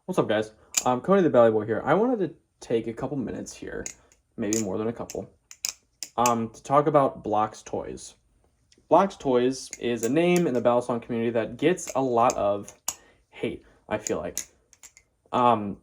What's up, guys? Cody the Bali Boy here. I wanted to take a couple minutes here, maybe more than a couple, to talk about BloqsToys. BloqsToys is a name in the Balisong community that gets a lot of hate, I feel like.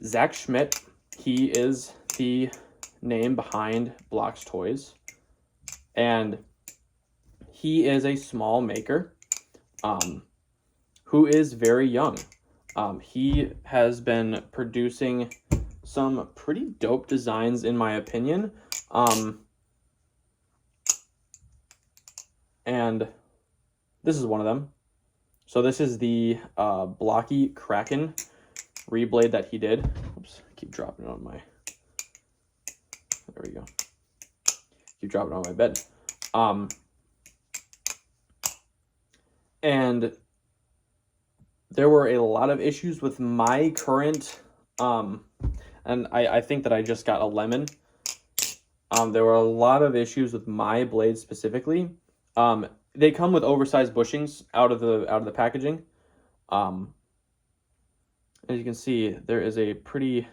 Zach Schmidt, he is the name behind BloqsToys, and he is a small maker who is very young. He has been producing some pretty dope designs, in my opinion. And this is one of them. So this is the blocky kraken reblade that he did. Oops, I keep dropping it on my... There we go. Keep dropping it on my bed. And there were a lot of issues with my current, and I think that I just got a lemon. There were a lot of issues with my blades specifically. They come with oversized bushings out of the packaging. As you can see, there is a pretty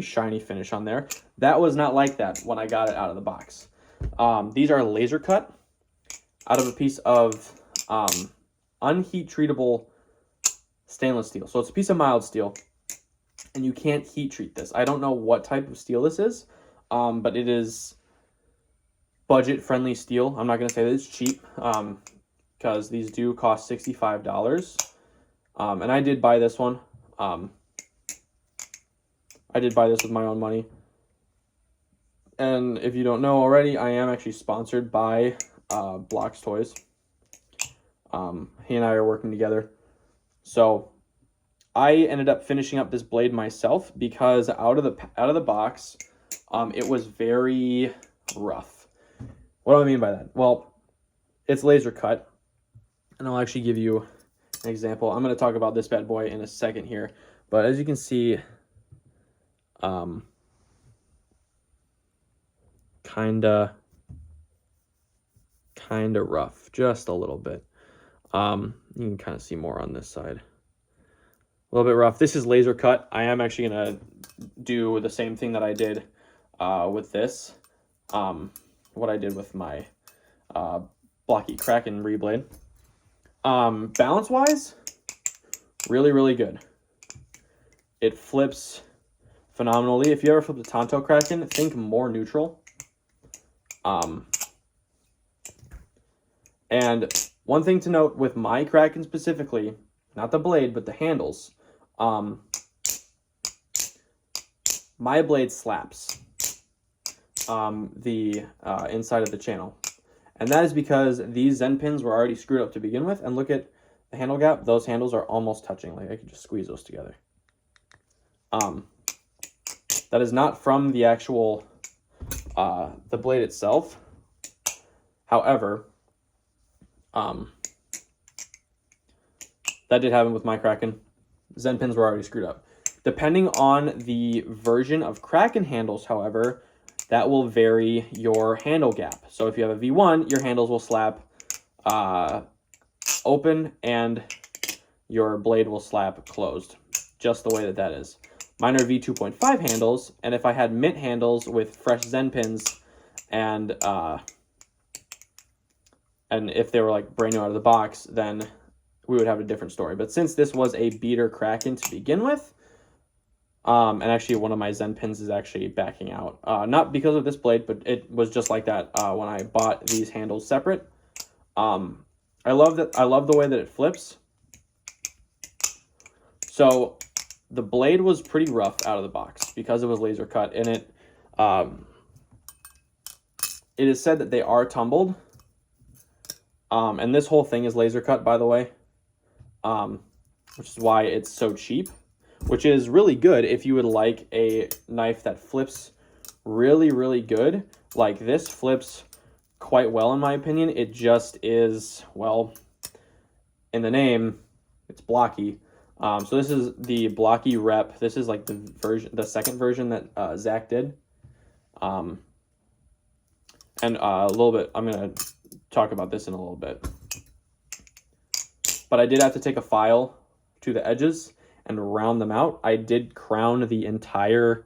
shiny finish on there. That was not like that when I got it out of the box. These are laser cut out of a piece of unheat treatable stainless steel. So it's a piece of mild steel, and you can't heat treat this. I don't know what type of steel this is, but it is budget friendly steel. I'm not going to say that it's cheap, because these do cost $65. And I did buy this one. I did buy this with my own money. And if you don't know already, I am actually sponsored by BloqsToys. He and I are working together. So I ended up finishing up this blade myself because out of the box, it was very rough. What do I mean by that? Well, it's laser cut, and I'll actually give you an example. I'm going to talk about this bad boy in a second here, but as you can see, kinda rough, just a little bit. You can kind of see more on this side. A little bit rough. This is laser cut. I am actually going to do the same thing that I did with this. What I did with my blocky kraken reblade. Balance-wise, really good. It flips phenomenally. If you ever flip the Tonto kraken, think more neutral. And one thing to note with my kraken specifically, not the blade, but the handles, my blade slaps the inside of the channel. And that is because these Zen pins were already screwed up to begin with. And look at the handle gap. Those handles are almost touching. Like I could just squeeze those together. That is not from the actual, the blade itself. However, that did happen with my kraken. Zen pins were already screwed up. Depending on the version of kraken handles, however, that will vary your handle gap. So if you have a V1, your handles will slap open and your blade will slap closed, just the way that that is. Mine are V2.5 handles, and if I had mint handles with fresh Zen pins and if they were like brand new out of the box, then we would have a different story. But since this was a beater kraken to begin with, and actually one of my Zen pins is actually backing out. Not because of this blade, but it was just like that when I bought these handles separate. I love the way that it flips. So the blade was pretty rough out of the box because it was laser cut, and it is said that they are tumbled. And this whole thing is laser cut, by the way, which is why it's so cheap, which is really good if you would like a knife that flips really good. Like this flips quite well, in my opinion. It just is, well, in the name, it's blocky. So this is the blocky rep. This is like the second version that Zach did. And a little bit, I'm going to talk about this in a little bit. But I did have to take a file to the edges, and round them out. I did crown the entire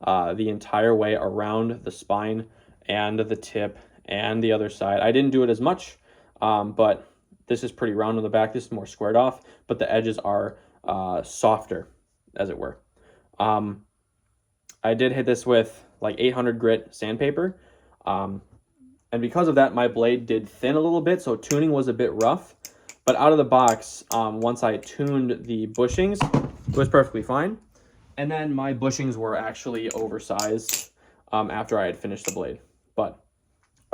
way around the spine and the tip and the other side. I didn't do it as much, but this is pretty round on the back. This is more squared off, but the edges are softer, as it were. I did hit this with like 800 grit sandpaper, and because of that, my blade did thin a little bit, so tuning was a bit rough. But out of the box, once I tuned the bushings, it was perfectly fine. And then my bushings were actually oversized after I had finished the blade. But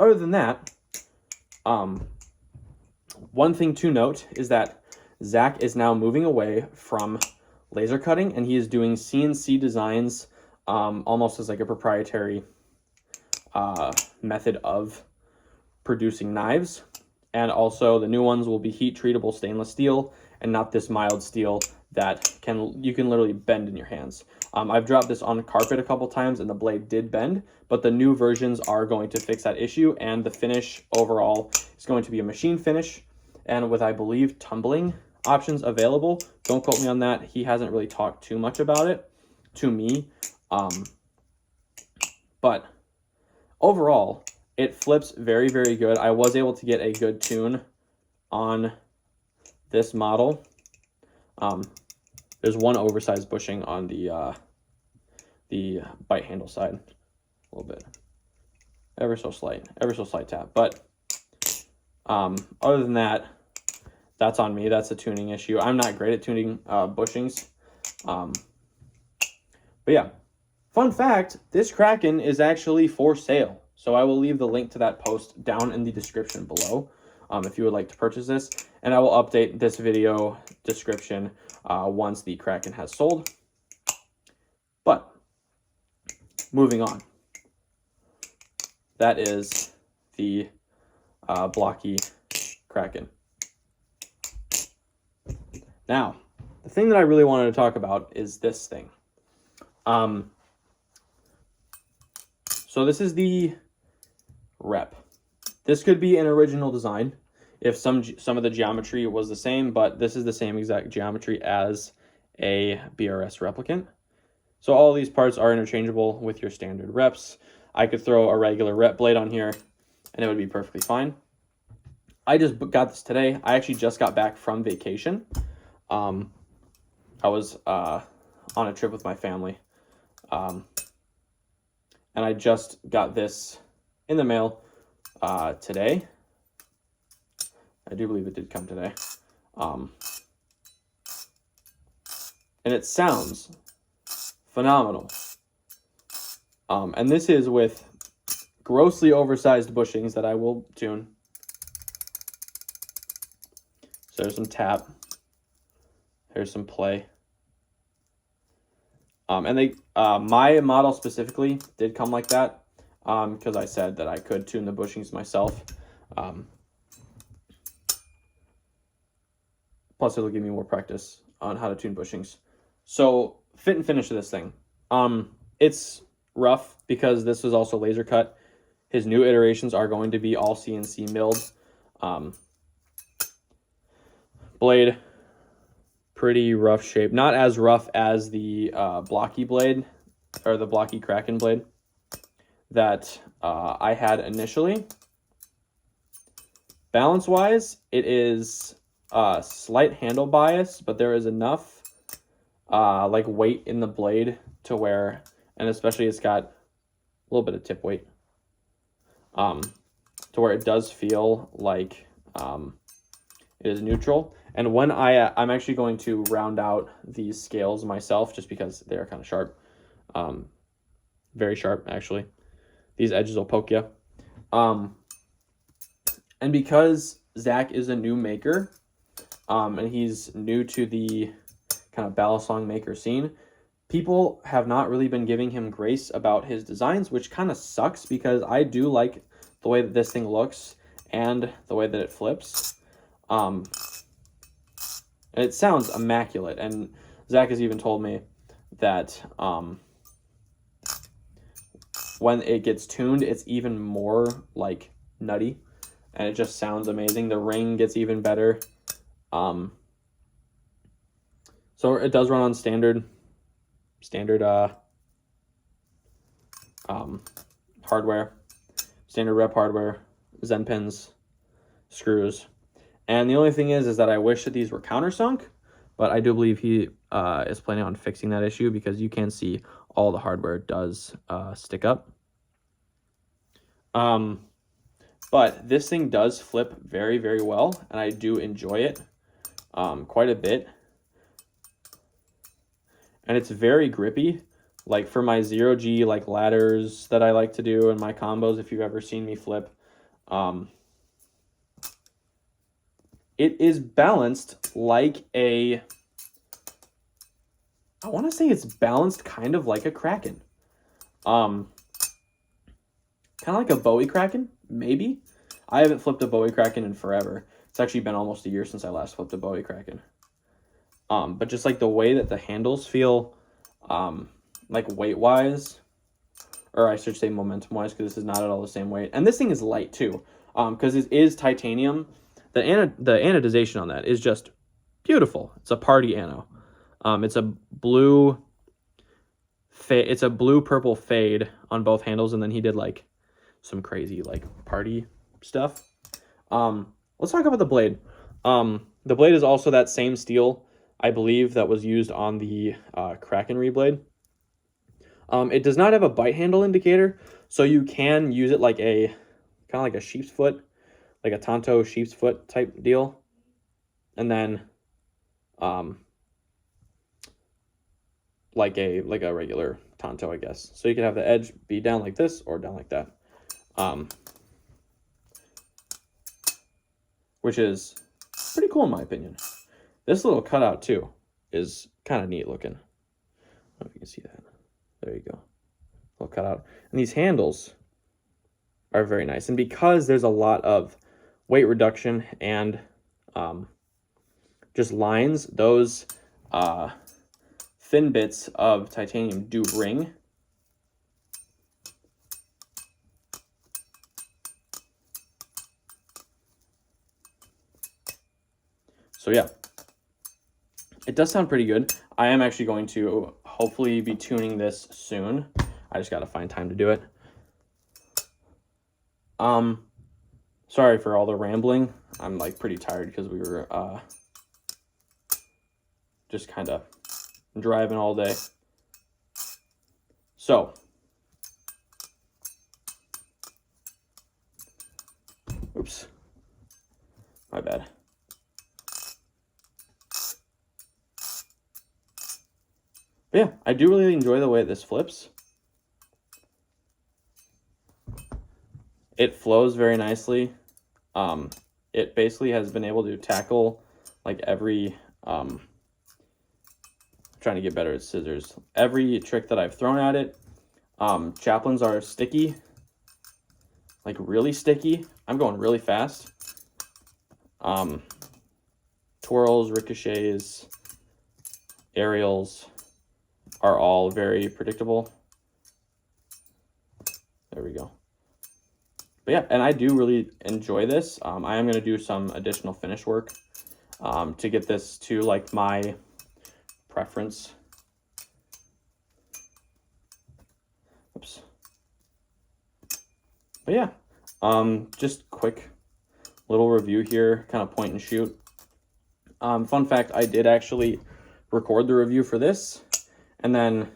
other than that, one thing to note is that Zach is now moving away from laser cutting, and he is doing CNC designs almost as like a proprietary method of producing knives. And also the new ones will be heat treatable stainless steel and not this mild steel that you can literally bend in your hands. I've dropped this on carpet a couple times and the blade did bend, but the new versions are going to fix that issue, and the finish overall is going to be a machine finish, and with, I believe, tumbling options available. Don't quote me on that. He hasn't really talked too much about it to me. But overall, it flips very, very good. I was able to get a good tune on this model. There's one oversized bushing on the bite handle side, a little bit, ever so slight tap. But other than that, that's on me. That's a tuning issue. I'm not great at tuning bushings. But yeah, fun fact: this Kraken is actually for sale. So I will leave the link to that post down in the description below if you would like to purchase this. And I will update this video description once the Kraken has sold. But moving on. That is the blocky Kraken. Now, the thing that I really wanted to talk about is this thing. So this is the rep. This could be an original design if some of the geometry was the same, but this is the same exact geometry as a BRS replicant. So all these parts are interchangeable with your standard reps. I could throw a regular rep blade on here and it would be perfectly fine. I just got this today. I actually just got back from vacation. I was on a trip with my family. And I just got this in the mail today. I do believe it did come today. And it sounds phenomenal. And this is with grossly oversized bushings that I will tune. So there's some tap. Here's some play. And they, my model specifically did come like that, because I said that I could tune the bushings myself. Plus it'll give me more practice on how to tune bushings. So fit and finish of this thing. It's rough because this was also laser cut. His new iterations are going to be all CNC milled. Blade, pretty rough shape. Not as rough as the blocky blade, or the blocky Kraken blade that I had initially. Balance wise, it is slight handle bias, but there is enough like weight in the blade to where, and especially it's got a little bit of tip weight, to where it does feel like it is neutral. And when I'm actually going to round out these scales myself, just because they are kind of sharp, very sharp actually. These edges will poke you. And because Zach is a new maker, and he's new to the kind of balisong maker scene, people have not really been giving him grace about his designs, which kind of sucks because I do like the way that this thing looks and the way that it flips. And it sounds immaculate. And Zach has even told me that when it gets tuned, it's even more like nutty, and it just sounds amazing. The ring gets even better. So it does run on standard hardware, standard rep hardware, Zen pins, screws. And the only thing is that I wish that these were countersunk, but I do believe he is planning on fixing that issue because you can see all the hardware does stick up. But this thing does flip very, very well, and I do enjoy it quite a bit. And it's very grippy. Like for my 0G like ladders that I like to do and my combos, if you've ever seen me flip, it is balanced like I want to say it's balanced kind of like a kraken. Kind of like a Bowie kraken, maybe. I haven't flipped a Bowie kraken in forever. It's actually been almost a year since I last flipped a Bowie kraken. But just like the way that the handles feel, like weight-wise, or I should say momentum-wise, because this is not at all the same weight. And this thing is light too, because it is titanium. The anodization on that is just beautiful. It's a party ano. It's a blue purple fade on both handles, and then he did like some crazy like party stuff. Let's talk about the blade. The blade is also that same steel, I believe, that was used on the Kraken reblade. It does not have a bite handle indicator, so you can use it like a kind of like a sheep's foot, like a Tonto sheep's foot type deal, and then like a regular Tonto, I guess. So you can have the edge be down like this or down like that, which is pretty cool in my opinion. This little cutout too is kind of neat looking. I don't know if you can see that. There you go. Little cutout. And these handles are very nice. And because there's a lot of weight reduction and just lines, those thin bits of titanium do ring. So yeah, it does sound pretty good. I am actually going to hopefully be tuning this soon. I just got to find time to do it. Sorry for all the rambling. I'm like pretty tired because we were just kind of driving all day. So, oops, my bad. But yeah, I do really enjoy the way this flips. It flows very nicely. It basically has been able to tackle like every, I'm trying to get better at scissors. Every trick that I've thrown at it. Chaplains are sticky, like really sticky. I'm going really fast. Twirls, ricochets, aerials are all very predictable. There we go. But yeah, and I do really enjoy this. I am going to do some additional finish work to get this to like my preference. Oops. But yeah, just quick little review here, kind of point and shoot. Fun fact, I did actually record the review for this, and then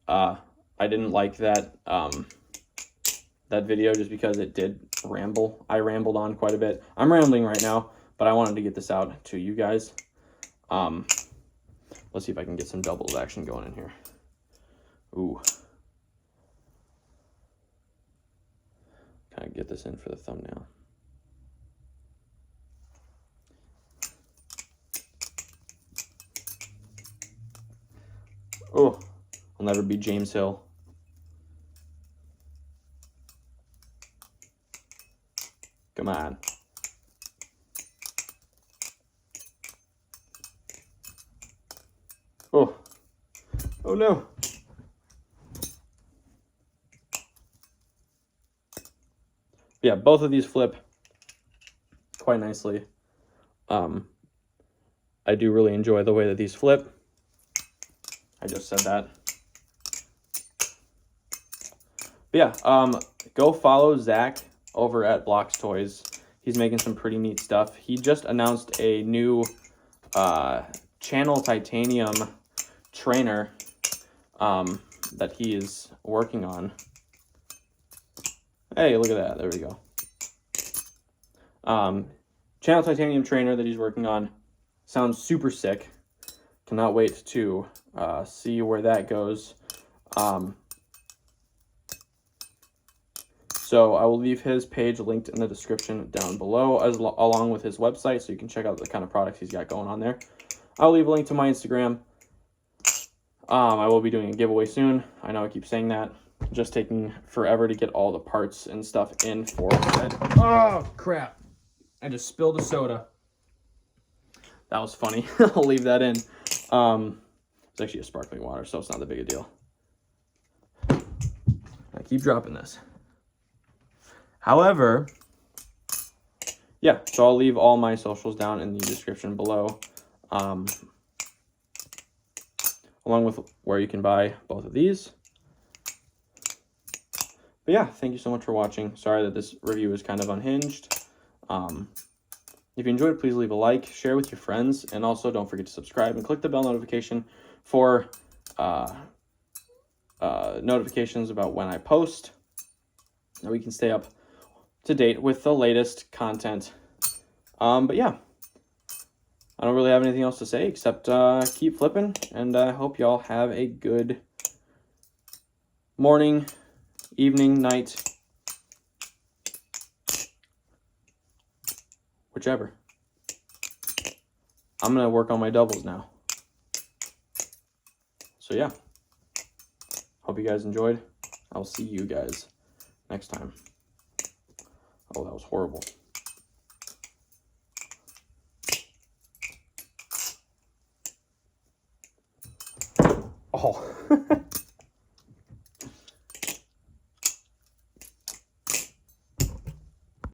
I didn't like that that video just because it did ramble. I rambled on quite a bit. I'm rambling right now, but I wanted to get this out to you guys. Let's see if I can get some doubles action going in here. Ooh. Kind of get this in for the thumbnail. Oh, I'll never be James Hill. Come on. Oh. Oh no. Yeah, both of these flip quite nicely. I do really enjoy the way that these flip. I just said that. But yeah, go follow Zach over at BloqsToys. He's making some pretty neat stuff. He just announced a new channel titanium trainer that he is working on. Hey, look at that. There we go. Channel titanium trainer that he's working on. Sounds super sick. Cannot wait to see where that goes. So I will leave his page linked in the description down below, along with his website, so you can check out the kind of products he's got going on there. I'll leave a link to my Instagram. I will be doing a giveaway soon. I know I keep saying that. Just taking forever to get all the parts and stuff in for it. Oh, crap. I just spilled a soda. That was funny. I'll leave that in. It's actually a sparkling water, so it's not that big a deal. I keep dropping this. However, yeah, so I'll leave all my socials down in the description below, along with where you can buy both of these. But yeah, thank you so much for watching. Sorry that this review is kind of unhinged. If you enjoyed, please leave a like, share with your friends, and also don't forget to subscribe and click the bell notification for notifications about when I post, and we can stay up to date with the latest content. But yeah, I don't really have anything else to say except keep flipping, and I hope y'all have a good morning, evening, night, whichever. I'm gonna work on my doubles now. So yeah, hope you guys enjoyed. I'll see you guys next time. Oh, that was horrible. Oh.